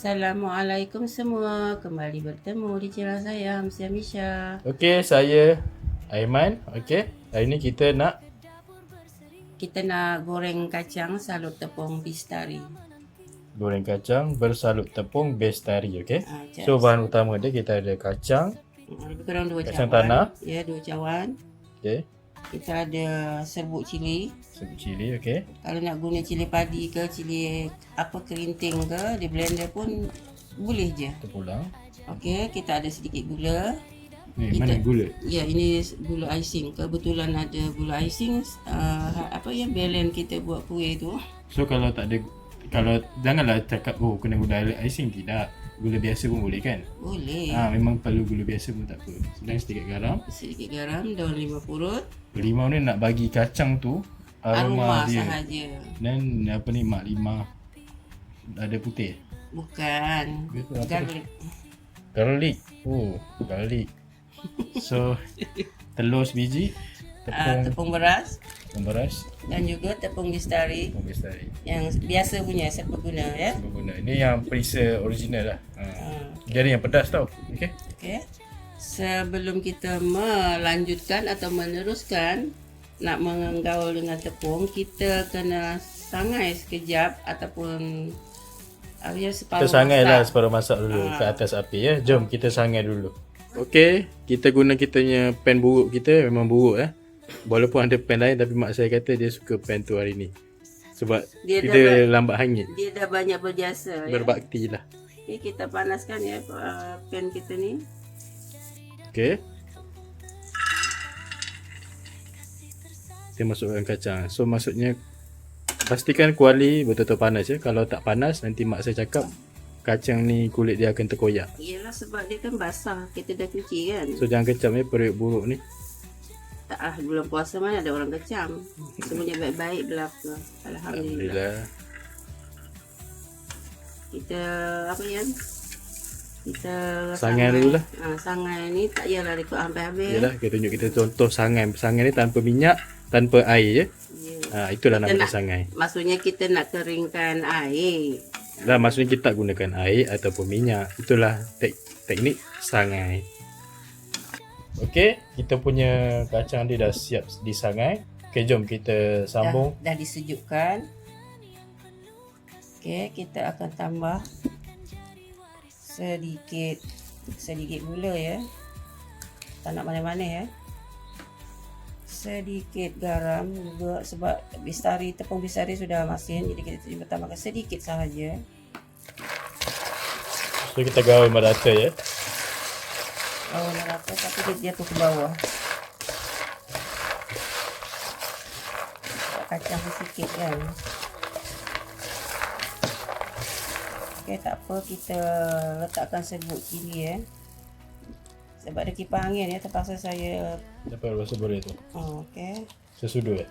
Assalamualaikum semua. Kembali bertemu di channel saya, Hamzah Misha. Okey, saya Aiman. Okey, hari ni kita nak goreng kacang salut tepung bistari. goreng kacang bersalut tepung bestari. Okey. Just. So bahan utama dia kita ada kacang, Lebih kurang 2 kacang cawan. tanah. Ya, 2 cawan. Okey, Kita ada serbuk cili. serbuk cili. Okey, Kalau nak guna cili padi ke cili apa kerinting ke, di blender pun boleh je. terpulang. Okey, kita ada sedikit gula. Mana gula? Ya, ini gula icing. Kebetulan ada gula icing apa yang blend kita buat kuih tu. So kalau tak ada, kalau janganlah cakap kena gula icing, tidak. Gula biasa pun boleh kan? Boleh. Memang perlu gula biasa pun tak apa. Dan sedikit garam. Sedikit garam, daun limau purut. Limau ni nak bagi kacang tu aroma dia. Sahaja. Dan apa ni, mak limau ada putih. Bukan. Garlic. Garlic. Garlic. So telur sebiji, Tepung beras beras, dan juga tepung bistari tepung bestari. yang biasa punya serbaguna ya. Guna. Ini yang perisa original lah. Dia ada yang pedas tau. Okey. Okey. Sebelum kita melanjutkan atau meneruskan nak menggaul dengan tepung, kita kena sangai sekejap ataupun Kita sangai lah separuh masak dulu ke atas api ya. Jom kita sangai dulu. Okey, kita guna kita punya pan buruk kita, memang buruk Walaupun ada pan lain tapi mak saya kata dia suka pan tu hari ni. Sebab dia lambat hangit. Dia dah banyak berjasa. Berbakti lah. Okay, kita panaskan ya pan kita ni. Okey. Kita masukkan kacang. So maksudnya pastikan kuali betul-betul panas ya. Kalau tak panas nanti mak saya cakap kacang ni kulit dia akan terkoyak. Yelah, sebab dia kan basah. Kita dah cuci kan. So jangan kecam ya periuk buruk ni. Tak bulan puasa mana ada orang kecam. Semuanya baik-baik belaka. Alhamdulillah. Kita apa yan? Kita sangai dulu lah. Sangai ni tak payahlah ikut habis-habis. Yalah, kita tunjuk kita contoh sangai. Sangai ni tanpa minyak, tanpa air je. Yeah. Itulah nama sangai. Maksudnya kita nak keringkan air. Lah, maksudnya kita tak gunakan air ataupun minyak. Itulah teknik sangai. Okey, kita punya kacang dia dah siap disangai. Okey, jom kita sambung. Dah disejukkan. Okey, kita akan tambah sedikit gula ya. Tak nak manis-manis ya. Sedikit garam juga sebab tepung bistari sudah masin, jadi kita cuma tambahkan sedikit sahaja. So kita gaul merata ya. Gaul merata tapi dia jatuh ke bawah. Kacang sedikit kan. Okey, tak apa, kita letakkan serbuk cili ya. Sebab ada kipas angin ya, terpaksa saya dapat rasa boleh tu. Okey. Sesudu ya.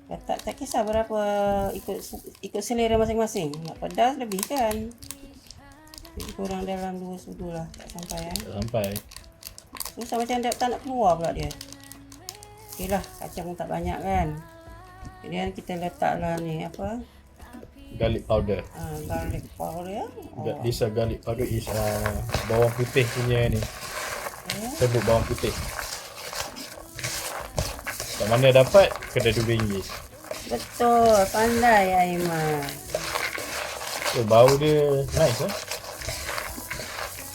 Tak kisah berapa, ikut selera masing-masing. Nak pedas lebih kan. Jadi kurang dalam 2 sudu lah, tak sampai ya. Tak sampai. Susah macam tak nak keluar pula dia. Okey lah, kacang pun tak banyak kan. Kemudian kita letaklah ni apa? Garlic powder. Garlic powder ya. This garlic powder is bawang putih punya ni. Serbuk bawang putih. Kat mana dapat? Kedai RM2. Betul, pandai Aiman. So bau dia nice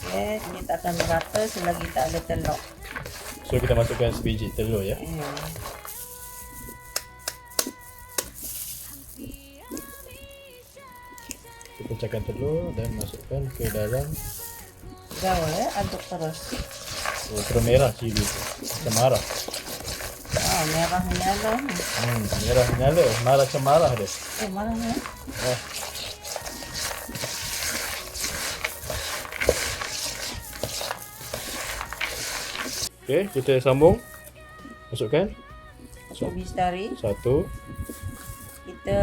Okay, kita akan merata selagi tak ada telur. So kita masukkan sebiji telur ya. Kita pecahkan telur dan masukkan ke dalam. Gaul ya, aduk terus. Terus merah cili tu. Cemarah. Merah menyala. Merah menyala. Marah cemarah dia. Marah ya. Okey, kita sambung. Masukkan. Bistari. 1. Kita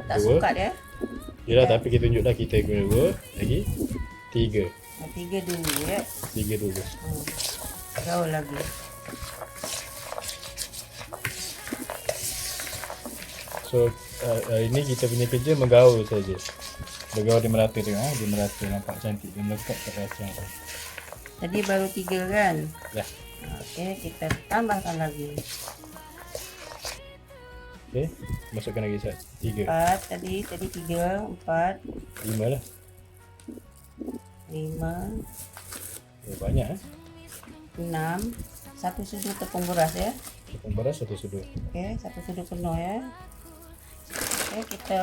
tak suka ya. Yalah, tapi kita tunjuk dah kita guna 2 lagi. 3. 3 dulu ya. 3 dulu. Gaul lagi. So hari ni kita punya kerja menggaul saja. Bergaul dia merata tengok Dia merata nampak cantik. Dia melekat kat kacang tu. Tadi baru 3 kan? Dah. Okey, kita tambahkan lagi. Okay. Masukkan lagi 3. 4 tadi 3, 4, 5 lah. 5, Banyak 6, 1 sudu tepung beras ya. Tepung beras 1 sudu. Okey, 1 sudu penuh ya. Okey, kita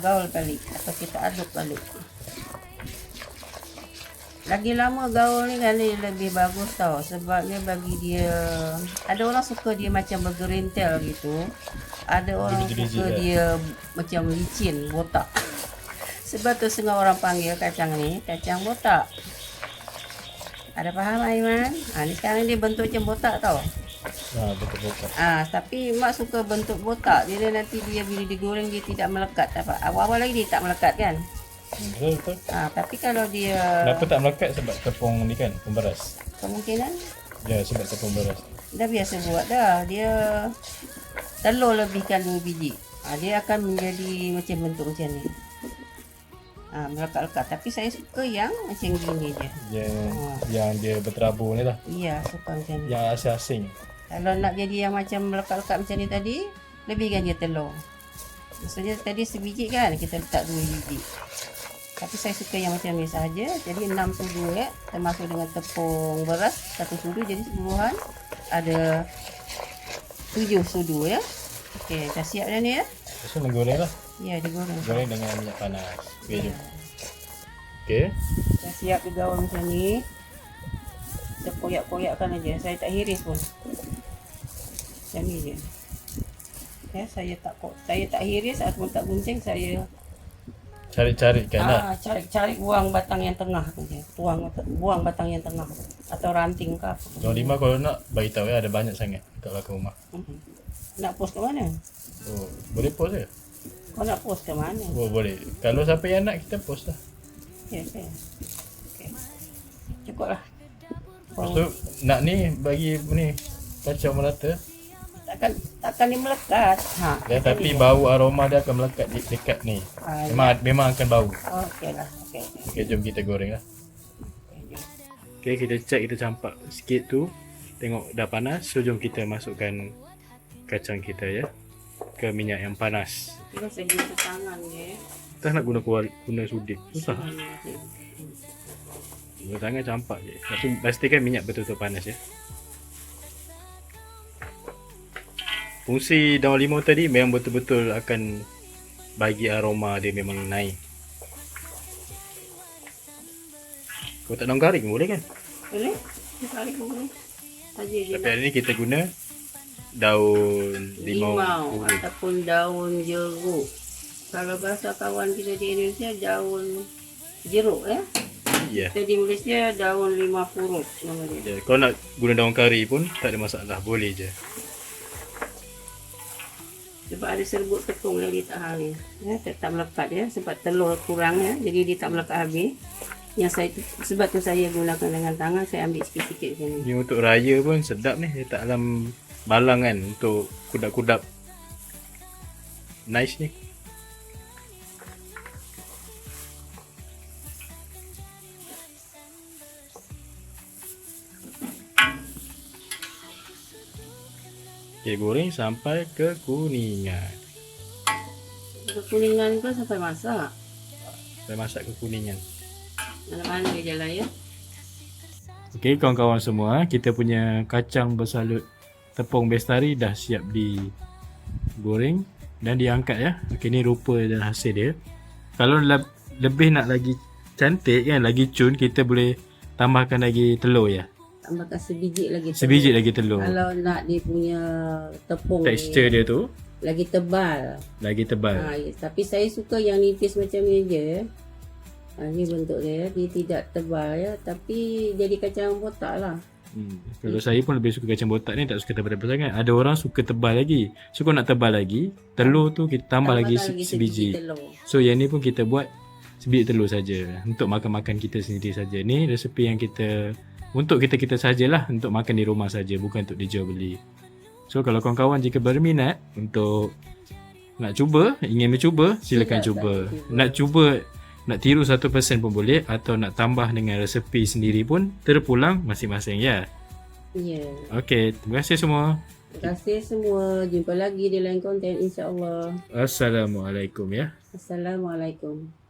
gaul balik atau kita aduk balik. Lagi lama gaul ni kan ni lebih bagus tau, sebabnya bagi dia, ada orang suka dia macam bergerintel gitu. Ada orang Biji-biji suka lah. dia macam licin, botak. Sebab tu setengah orang panggil kacang ni kacang botak. Ada faham Aiman? Ni sekarang dia bentuk macam botak tau. Betul-betul. Tapi mak suka bentuk botak. Dia nanti dia bila digoreng dia tidak melekat. Awal-awal lagi dia tak melekat kan? Betul. Tapi kalau dia Kenapa tak melekat? Sebab tepung ni kan, tepung beras. kemungkinan Ya, sebab tepung beras. dah biasa buat dah. Dia telur lebihkan 2 biji. Dia akan menjadi macam bentuk macam ni. Melekat-lekat. Tapi saya suka yang macam gini je. Yang dia berterabur ni lah. Iya, suka macam ni. Yang asing-asing. Kalau nak jadi yang macam melekat-lekat macam ni tadi, lebihkan je telur. Maksudnya tadi sebiji kan, kita letak 2 biji. Tapi saya suka yang macam ni sahaja. Jadi 6 sudu ya, termasuk dengan tepung beras 1 sudu, jadi keseluruhan ada 7 sudu ya. Okey, dah siap dah ni ya. Lepas tu menggoreng lah. Ya, digoreng. Goreng dengan minyak panas. Okey, jom. Okey. Dah siap digoreng macam ni. Kita koyak-koyakkan aja. Saya tak hiris pun. Macam ni je. Ya, saya tak hiris ataupun tak guncing, saya Cari-carikan lah. cari buang batang yang tengah tu je. Buang batang yang tengah atau ranting ke apa. Jom 5 kalau nak, bagi tahu ya, ada banyak sangat kat belakang rumah. Nak post ke mana? Oh, boleh post ke? Kau nak post ke mana? Oh, boleh. Kalau siapa yang nak, kita post lah. Ya, saya. Okey. Cukup lah. Lepas tu, nak ni, bagi ni, kacau merata. Takkan dia melekat. Tapi bau aroma dia akan melekat dekat ni. Memang akan bau. Okeylah. Okey. Okey, jom kita goreng lah. Okey, kita check, kita campak sikit tu. Tengok dah panas. So, jom kita masukkan kacang kita ya ke minyak yang panas. Kita sejuk tangan je. Tak nak guna sudik. Susah. Guna tangan campak je. Lepas tu pastikan minyak betul-betul panas ya. Fungsi daun limau tadi memang betul-betul akan bagi aroma dia memang naik. Kau tak daun kari boleh kan? Boleh? Tarik boleh. Saja je. Tapi hari ni kita guna daun limau ataupun daun jeruk. Kalau bahasa kawan kita di Indonesia, daun jeruk ya. Ya. Kita di Malaysia daun 5 purut nama dia. Ya, kau nak guna daun kari pun tak ada masalah, boleh je. Sebab ada serbuk tepung yang dia tak habis. Ya, tak melekat ya, sebab telur kurang ya. Jadi dia tak melekat habis. Sebab tu saya gunakan dengan tangan, saya ambil sikit-sikit macam ni. Ni untuk raya pun sedap ni, letak dalam balang kan untuk kudap-kudap. Nice ni. Okay, goreng sampai kekuningan. Kekuningan tu sampai masak. Sampai masak kekuningan. Mana-mana je lah ya. Okay, kawan-kawan semua, kita punya kacang bersalut tepung bestari dah siap digoreng dan diangkat ya. Okay, ni rupa dan hasil dia. Kalau lebih nak lagi cantik kan, lagi cun, kita boleh tambahkan lagi telur ya. Tambahkan sebiji lagi telur. Sebiji lagi telur. Kalau nak dia punya tepung Tekstur dia tu lagi tebal. lagi tebal. Ya. Tapi saya suka yang nipis macam ni je. Ni bentuk dia. Dia tidak tebal ya. Tapi jadi kacang botak lah. Kalau saya pun lebih suka kacang botak ni, tak suka tebal-tebal sangat. Ada orang suka tebal lagi. So kalau nak tebal lagi, telur tu kita tambah lagi sebiji. Telur. So yang ni pun kita buat sebiji telur saja untuk makan-makan kita sendiri saja. Ni resepi yang kita untuk kita sajalah, untuk makan di rumah saja, bukan untuk dijual beli. So kalau kawan-kawan jika berminat untuk nak cuba, ingin mencuba, silakan cuba. Nak cuba Nak tiru 1% pun boleh, atau nak tambah dengan resepi sendiri pun terpulang masing-masing ya. Ya. Okey, terima kasih semua. Terima kasih semua. Jumpa lagi di lain konten insya-Allah. Assalamualaikum ya. Assalamualaikum.